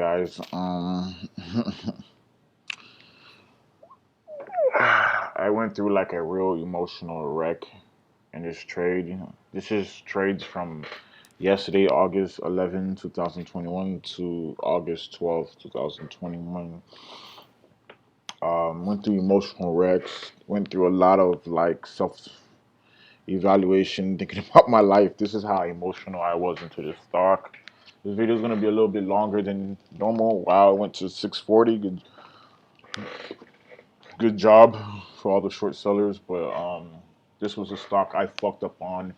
guys. I went through like a real emotional wreck in this trade. This is trades from yesterday, August 11, 2021 to August 12, 2021. Went through emotional wrecks. Went through a lot of like self evaluation, thinking about my life. This is how emotional I was into this stock. This video is gonna be a little bit longer than normal. Wow, I went to 640. Good job for all the short sellers, but this was a stock I fucked up on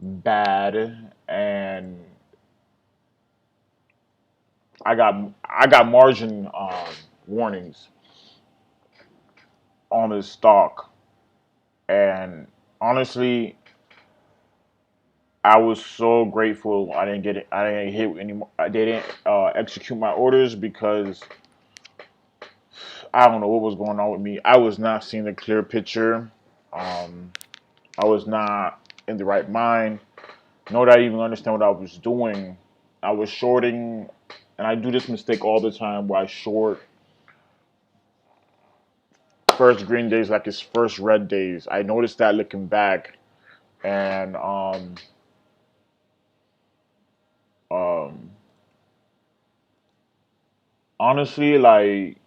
bad, and I got margin warnings on this stock, and honestly, I was so grateful I didn't get it. I didn't hit anymore. I didn't execute my orders because I don't know what was going on with me. I was not seeing the clear picture. Um, I was not in the right mind. Nor did I even understand what I was doing. I was shorting, and I do this mistake all the time where I short first green days like it's first red days. I noticed that looking back, and um, honestly,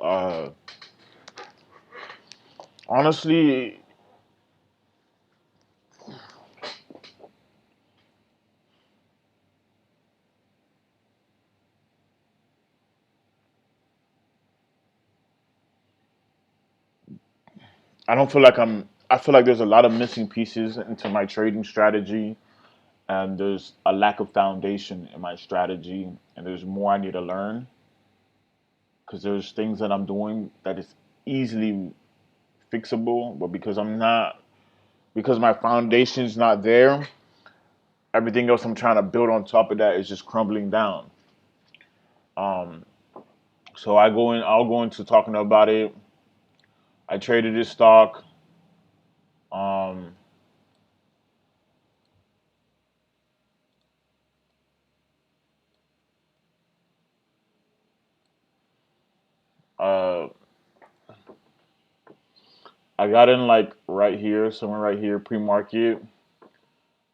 uh, honestly, I don't feel like I'm. I feel like there's a lot of missing pieces into my trading strategy, and there's a lack of foundation in my strategy, and there's more I need to learn because there's things that I'm doing that is easily fixable, but because my foundation's not there, everything else I'm trying to build on top of that is just crumbling down. Um, so I'll go into talking about it. I traded this stock. Um, uh, I got in like right here, somewhere right here, pre-market,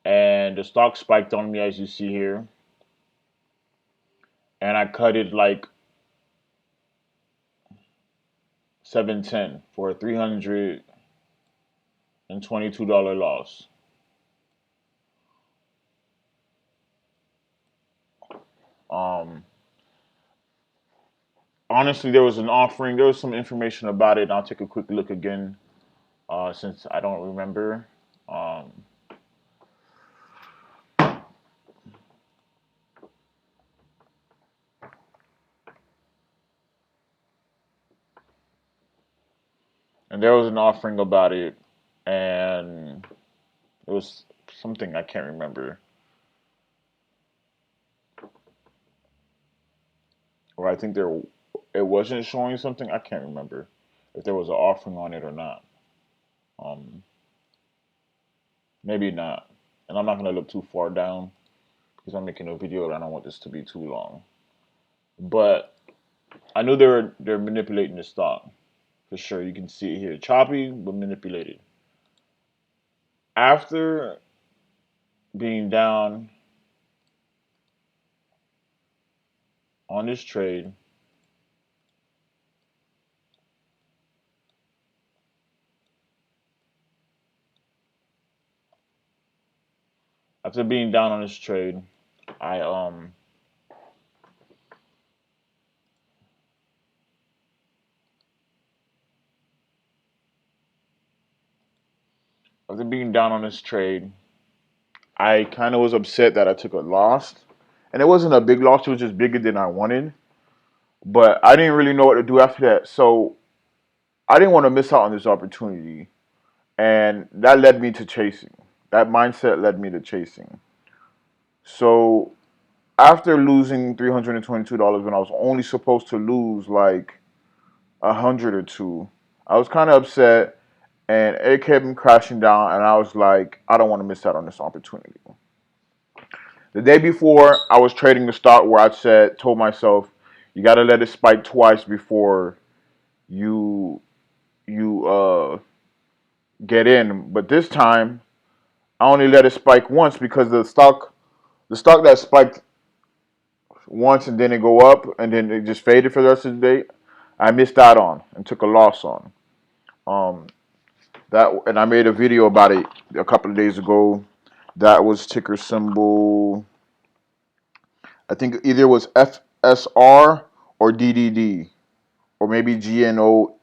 and the stock spiked on me as you see here, and I cut it like 710 for a $322 loss. Um, Honestly, there was an offering. There was some information about it. And I'll take a quick look again, since I don't remember. Um, and there was an offering about it, and it was something I can't remember, or I think there it wasn't showing something. I can't remember if there was an offering on it or not. Um, Maybe not. And I'm not gonna look too far down because I'm making a video and I don't want this to be too long. But I knew they're manipulating the stock for sure. You can see it here, choppy but manipulated. After being down on this trade, after being down on this trade, I after being down on this trade, I kind of was upset that I took a loss, and it wasn't a big loss. It was just bigger than I wanted. But I didn't really know what to do after that, so I didn't want to miss out on this opportunity, and that led me to chasing. That mindset led me to chasing. So after losing $322 when I was only supposed to lose like 100 or two, I was kind of upset, and it kept crashing down. And I was like, I don't want to miss out on this opportunity. The day before, I was trading the stock where I told myself, you got to let it spike twice before you you get in. But this time, I only let it spike once because the stock that spiked once and then it go up and then it just faded for the rest of the day, I missed out on and took a loss on. Um, that and I made a video about it a couple of days ago. That was ticker symbol. I think either it was FSR or DDD or maybe GNOG or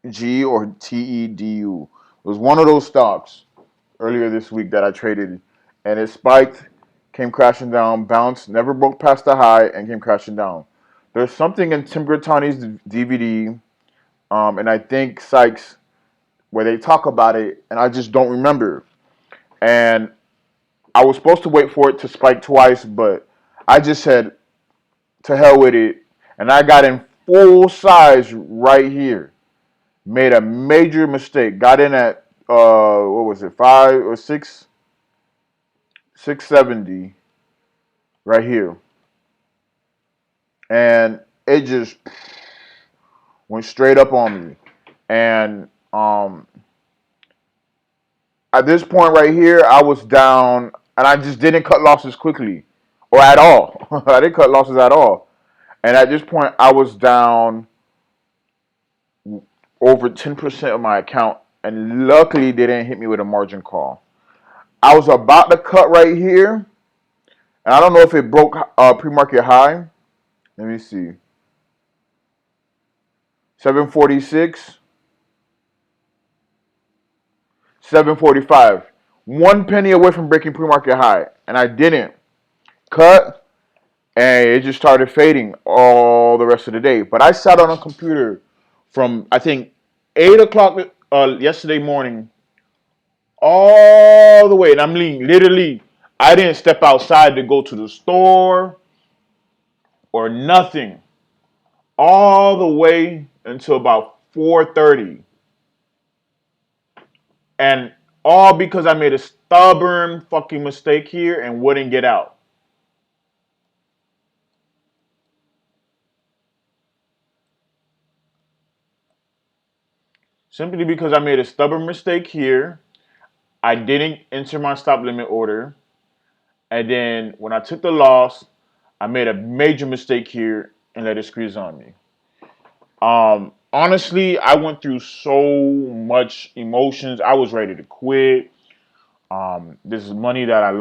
TEDU. It was one of those stocks earlier this week that I traded, and it spiked, came crashing down, bounced, never broke past the high, and came crashing down. There's something in Tim Grittani's DVD, and I think Sykes, where they talk about it, and I just don't remember. And I was supposed to wait for it to spike twice, but I just said, to hell with it, and I got in full size right here. Made a major mistake. Got in at what was it, 670 right here, and it just went straight up on me. And at this point right here, I was down, and I just didn't cut losses quickly or at all. I didn't cut losses at all. And at this point, I was down over 10% of my account, and luckily they didn't hit me with a margin call. I was about to cut right here, and I don't know if it broke pre-market high. Let me see. 746, 745. 1 penny away from breaking pre-market high, and I didn't cut, and it just started fading all the rest of the day. But I sat on a computer from I think 8 o'clock yesterday morning all the way, and I'm literally, I didn't step outside to go to the store or nothing all the way until about 4:30, and all because I made a stubborn fucking mistake here and wouldn't get out. Simply because I made a stubborn mistake here, I didn't enter my stop limit order, and then when I took the loss, I made a major mistake here and let it squeeze on me. Honestly, I went through so much emotions. I was ready to quit. This is money that I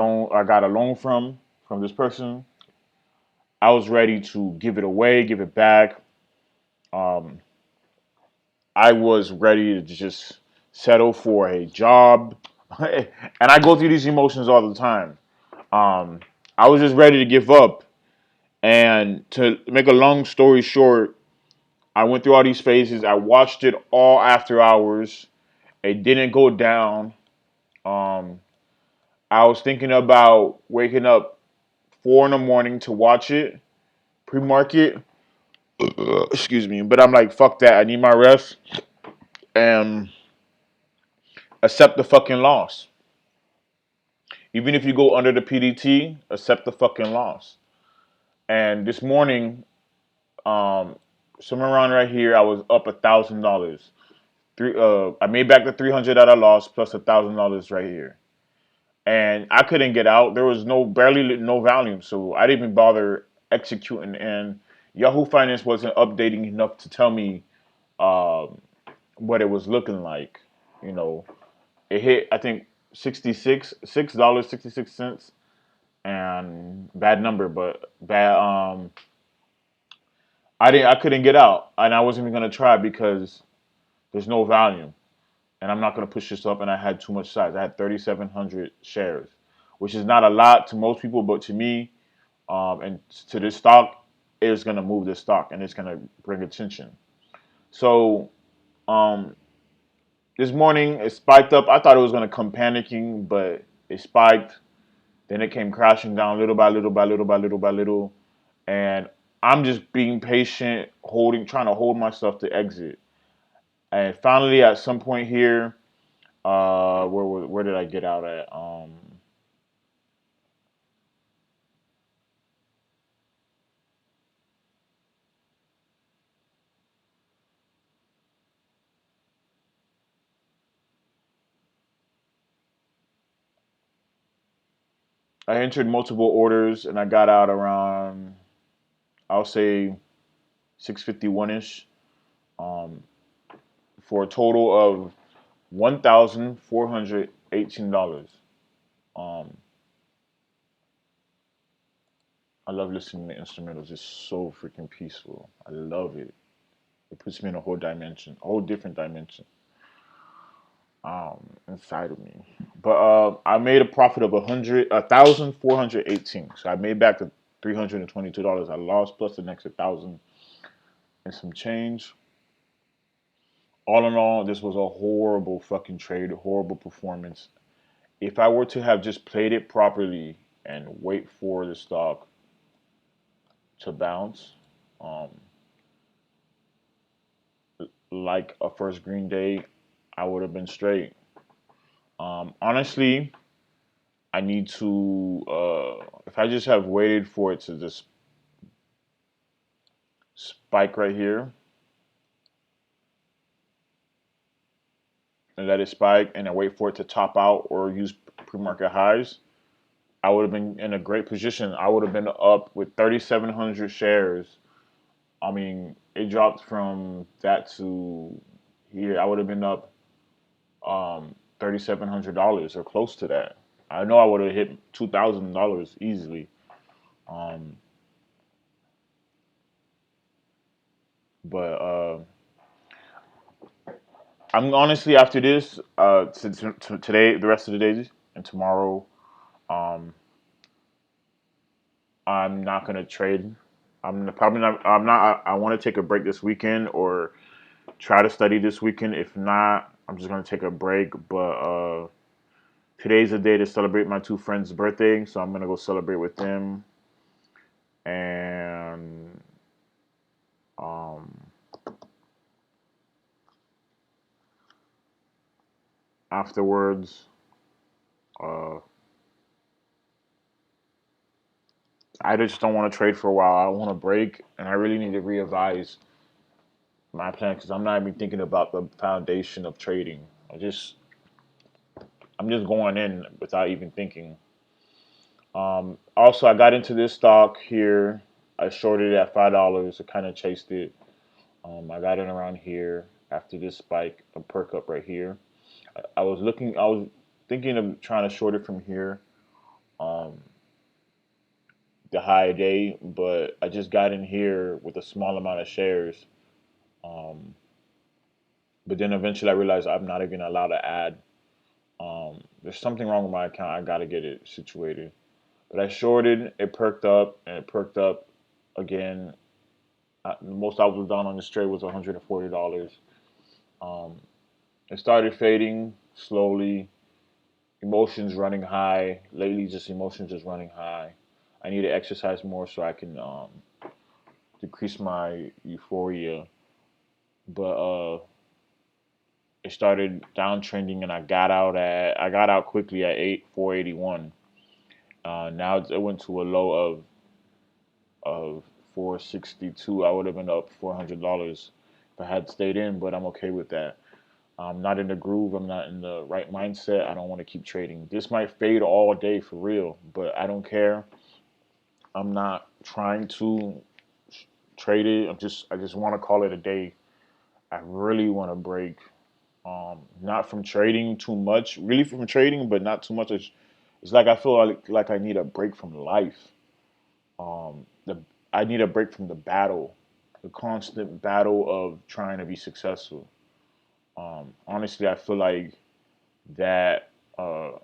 got a loan from this person. I was ready to give it away, give it back. Um, I was ready to just settle for a job, and I go through these emotions all the time. Um, I was just ready to give up. And to make a long story short, I went through all these phases. I watched it all after hours. It didn't go down. Um, I was thinking about waking up 4 in the morning to watch it pre-market. Excuse me, but I'm like, fuck that. I need my rest and accept the fucking loss. Even if you go under the PDT, accept the fucking loss. And this morning, um, somewhere around right here, I was up $1,000. I made back the 300 that I lost plus $1,000 right here, and I couldn't get out. There was barely no volume, so I didn't even bother executing. And Yahoo Finance wasn't updating enough to tell me um, what it was looking like. You know, it hit I think $6.66, and bad number, but bad. I couldn't get out, and I wasn't even gonna try because there's no volume, and I'm not gonna push this up. And I had too much size. I had 3,700 shares, which is not a lot to most people, but to me, and to this stock, it's gonna move this stock, and it's gonna bring attention. So um, this morning it spiked up. I thought it was gonna come panicking, but it spiked. Then it came crashing down little by little by little by little by little, and I'm just being patient, trying to hold myself to exit. And finally, at some point here, where did I get out at? I entered multiple orders and I got out around, I'll say 651 ish, um, for a total of $1,418. Um, I love listening to instrumentals. It's so freaking peaceful. I love it. It puts me in a whole dimension, a whole different dimension, inside of me. But I made a profit of 1,418. So I made back the $322 I lost plus the next 1,000 and some change. All in all, this was a horrible fucking trade, horrible performance. If I were to have just played it properly and wait for the stock to bounce, um, like a first Green Day, I would have been straight. Honestly, I need to. If I just have waited for it to just spike right here and let it spike, and then wait for it to top out or use pre-market highs, I would have been in a great position. I would have been up with 3,700 shares. I mean, it dropped from that to here. I would have been up $3,700 or close to that. I know I would have hit $2,000 easily. Um, but I'm honestly after this, today, the rest of the days and tomorrow, um, I'm not gonna trade. I'm probably not. I'm not. I want to take a break this weekend or try to study this weekend. If not, I'm just gonna take a break. But today's the day to celebrate my two friends' birthday, so I'm gonna go celebrate with them. And um, afterwards, uh, I just don't want to trade for a while. I want to break, and I really need to readvise my plan because I'm not even thinking about the foundation of trading. I'm just going in without even thinking. Also, I got into this stock here. I shorted it at $5. I kind of chased it. I got in around here after this spike, a perk up right here. I was looking. I was thinking of trying to short it from here, um, the high day, but I just got in here with a small amount of shares. Um, but then eventually I realized I'm not even allowed to add. There's something wrong with my account. I gotta get it situated. But I shorted. It perked up, and it perked up again. The most I was done on this trade was $140. Um, it started fading slowly. Emotions running high. Lately, just emotions just running high. I need to exercise more so I can decrease my euphoria. But it started downtrending, and I got out quickly at 481. Now it went to a low of 462. I would have been up $400 if I had stayed in, but I'm okay with that. I'm not in the groove. I'm not in the right mindset. I don't want to keep trading. This might fade all day for real, but I don't care. I'm not trying to trade it. I just want to call it a day. I really want to break. Not from trading too much, really from trading, but not too much. It's like I feel like I need a break from life. The I need a break from the battle, the constant battle of trying to be successful. Honestly, I feel like that the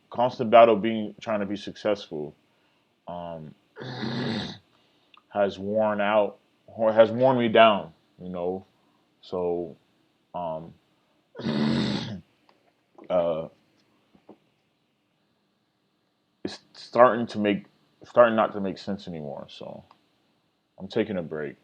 constant battle being trying to be successful, um, has worn out, or has worn me down. You know, so um, uh, it's starting not to make sense anymore. So I'm taking a break.